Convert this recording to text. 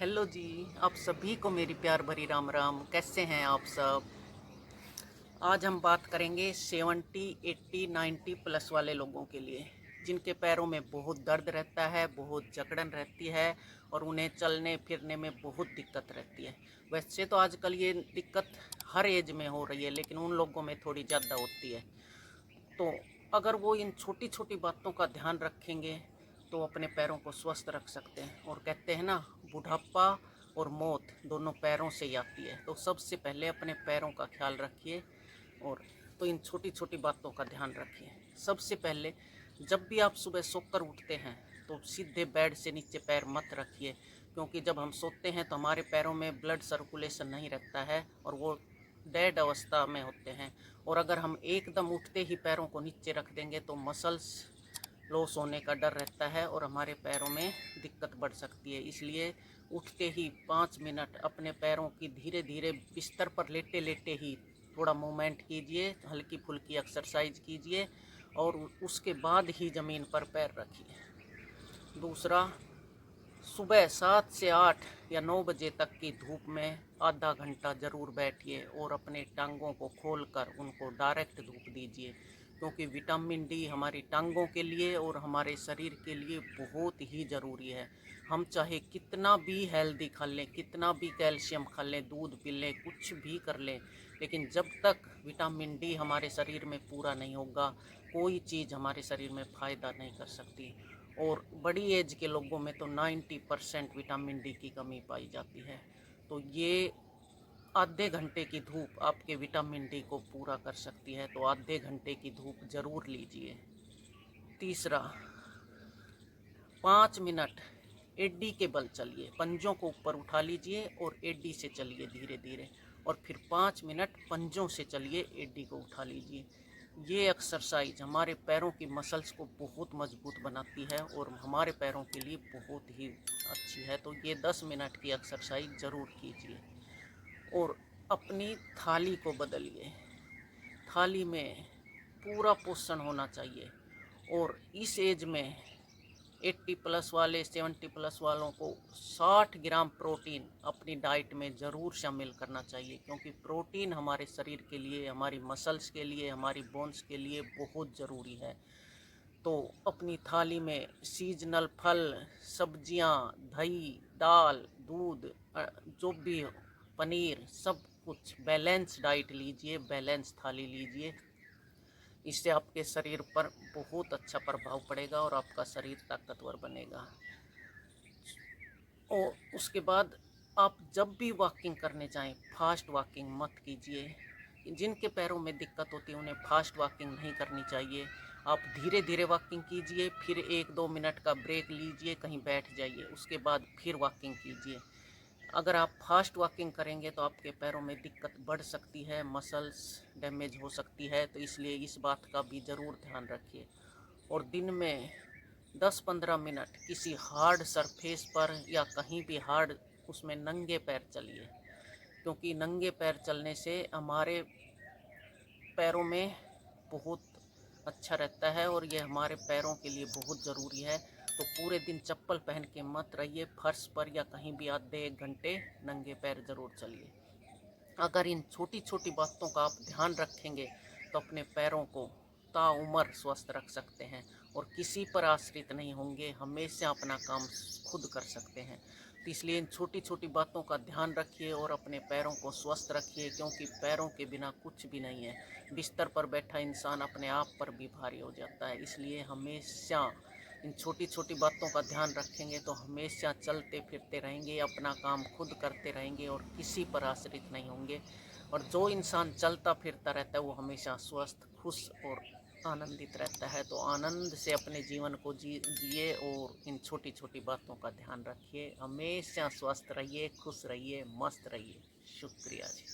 Hello जी। आप सभी को मेरी प्यार भरी राम राम। कैसे हैं आप सब? आज हम बात करेंगे 70, 80, 90 प्लस वाले लोगों के लिए, जिनके पैरों में बहुत दर्द रहता है, बहुत जकड़न रहती है और उन्हें चलने फिरने में बहुत दिक्कत रहती है। वैसे तो आजकल ये दिक्कत हर एज में हो रही है, लेकिन उन लोगों में थोड़ी ज़्यादा होती है। तो अगर वो इन छोटी छोटी बातों का ध्यान रखेंगे तो अपने पैरों को स्वस्थ रख सकते हैं। और कहते हैं ना, बुढ़ापा और मौत दोनों पैरों से ही आती है। तो सबसे पहले अपने पैरों का ख्याल रखिए। और तो इन छोटी छोटी बातों का ध्यान रखिए। सबसे पहले, जब भी आप सुबह सोकर उठते हैं तो सीधे बेड से नीचे पैर मत रखिए, क्योंकि जब हम सोते हैं तो हमारे पैरों में ब्लड सर्कुलेशन नहीं रहता है और वो डेड अवस्था में होते हैं। और अगर हम एकदम उठते ही पैरों को नीचे रख देंगे तो मसल्स लॉस होने का डर रहता है और हमारे पैरों में दिक्कत बढ़ सकती है। इसलिए उठते ही 5 मिनट अपने पैरों की धीरे धीरे बिस्तर पर लेटे लेटे ही थोड़ा मूवमेंट कीजिए, हल्की फुल्की एक्सरसाइज कीजिए और उसके बाद ही ज़मीन पर पैर रखिए। दूसरा, सुबह 7 से 8 या 9 बजे तक की धूप में आधा घंटा ज़रूर बैठिए और अपने टांगों को खोलकर उनको डायरेक्ट धूप दीजिए, क्योंकि विटामिन डी हमारी टांगों के लिए और हमारे शरीर के लिए बहुत ही ज़रूरी है। हम चाहे कितना भी हेल्दी खा लें, कितना भी कैल्शियम खा लें, दूध पी लें, कुछ भी कर लें, लेकिन जब तक विटामिन डी हमारे शरीर में पूरा नहीं होगा, कोई चीज़ हमारे शरीर में फ़ायदा नहीं कर सकती। और बड़ी एज के लोगों में तो 90% विटामिन डी की कमी पाई जाती है। तो ये आधे घंटे की धूप आपके विटामिन डी को पूरा कर सकती है, तो आधे घंटे की धूप ज़रूर लीजिए। तीसरा, 5 मिनट एडी के बल चलिए। पंजों को ऊपर उठा लीजिए और एडी से चलिए धीरे धीरे, और फिर 5 मिनट पंजों से चलिए, एडी को उठा लीजिए। ये एक्सरसाइज हमारे पैरों की मसल्स को बहुत मजबूत बनाती है और हमारे पैरों के लिए बहुत ही अच्छी है। तो ये 10 मिनट की एक्सरसाइज ज़रूर कीजिए। और अपनी थाली को बदलिए। थाली में पूरा पोषण होना चाहिए। और इस एज में 80 प्लस वाले, 70 प्लस वालों को 60 ग्राम प्रोटीन अपनी डाइट में ज़रूर शामिल करना चाहिए, क्योंकि प्रोटीन हमारे शरीर के लिए, हमारी मसल्स के लिए, हमारी बोन्स के लिए बहुत ज़रूरी है। तो अपनी थाली में सीजनल फल, सब्जियां, दही, दाल, दूध, जो भी हो, पनीर, सब कुछ बैलेंस डाइट लीजिए, बैलेंस थाली लीजिए। इससे आपके शरीर पर बहुत अच्छा प्रभाव पड़ेगा और आपका शरीर ताकतवर बनेगा। और उसके बाद आप जब भी वॉकिंग करने जाएं, फास्ट वॉकिंग मत कीजिए। जिनके पैरों में दिक्कत होती है उन्हें फास्ट वॉकिंग नहीं करनी चाहिए। आप धीरे धीरे वॉकिंग कीजिए, फिर 1-2 मिनट का ब्रेक लीजिए, कहीं बैठ जाइए, उसके बाद फिर वॉकिंग कीजिए। अगर आप फास्ट वॉकिंग करेंगे तो आपके पैरों में दिक्कत बढ़ सकती है, मसल्स डैमेज हो सकती है, तो इसलिए इस बात का भी ज़रूर ध्यान रखिए। और दिन में 10-15 मिनट किसी हार्ड सरफेस पर या कहीं भी हार्ड, उसमें नंगे पैर चलिए, क्योंकि नंगे पैर चलने से हमारे पैरों में बहुत अच्छा रहता है और ये हमारे पैरों के लिए बहुत ज़रूरी है। तो पूरे दिन चप्पल पहन के मत रहिए, फर्श पर या कहीं भी आधे 1 घंटे नंगे पैर ज़रूर चलिए। अगर इन छोटी छोटी बातों का आप ध्यान रखेंगे तो अपने पैरों को ताउम्र स्वस्थ रख सकते हैं और किसी पर आश्रित नहीं होंगे, हमेशा अपना काम खुद कर सकते हैं। तो इसलिए इन छोटी छोटी बातों का ध्यान रखिए और अपने पैरों को स्वस्थ रखिए, क्योंकि पैरों के बिना कुछ भी नहीं है। बिस्तर पर बैठा इंसान अपने आप पर भी भारी हो जाता है। इसलिए हमेशा इन छोटी छोटी बातों का ध्यान रखेंगे तो हमेशा चलते फिरते रहेंगे, अपना काम खुद करते रहेंगे और किसी पर आश्रित नहीं होंगे। और जो इंसान चलता फिरता रहता है वो हमेशा स्वस्थ, खुश और आनंदित रहता है। तो आनंद से अपने जीवन को जिए और इन छोटी छोटी बातों का ध्यान रखिए। हमेशा स्वस्थ रहिए, खुश रहिए, मस्त रहिए। शुक्रिया जी।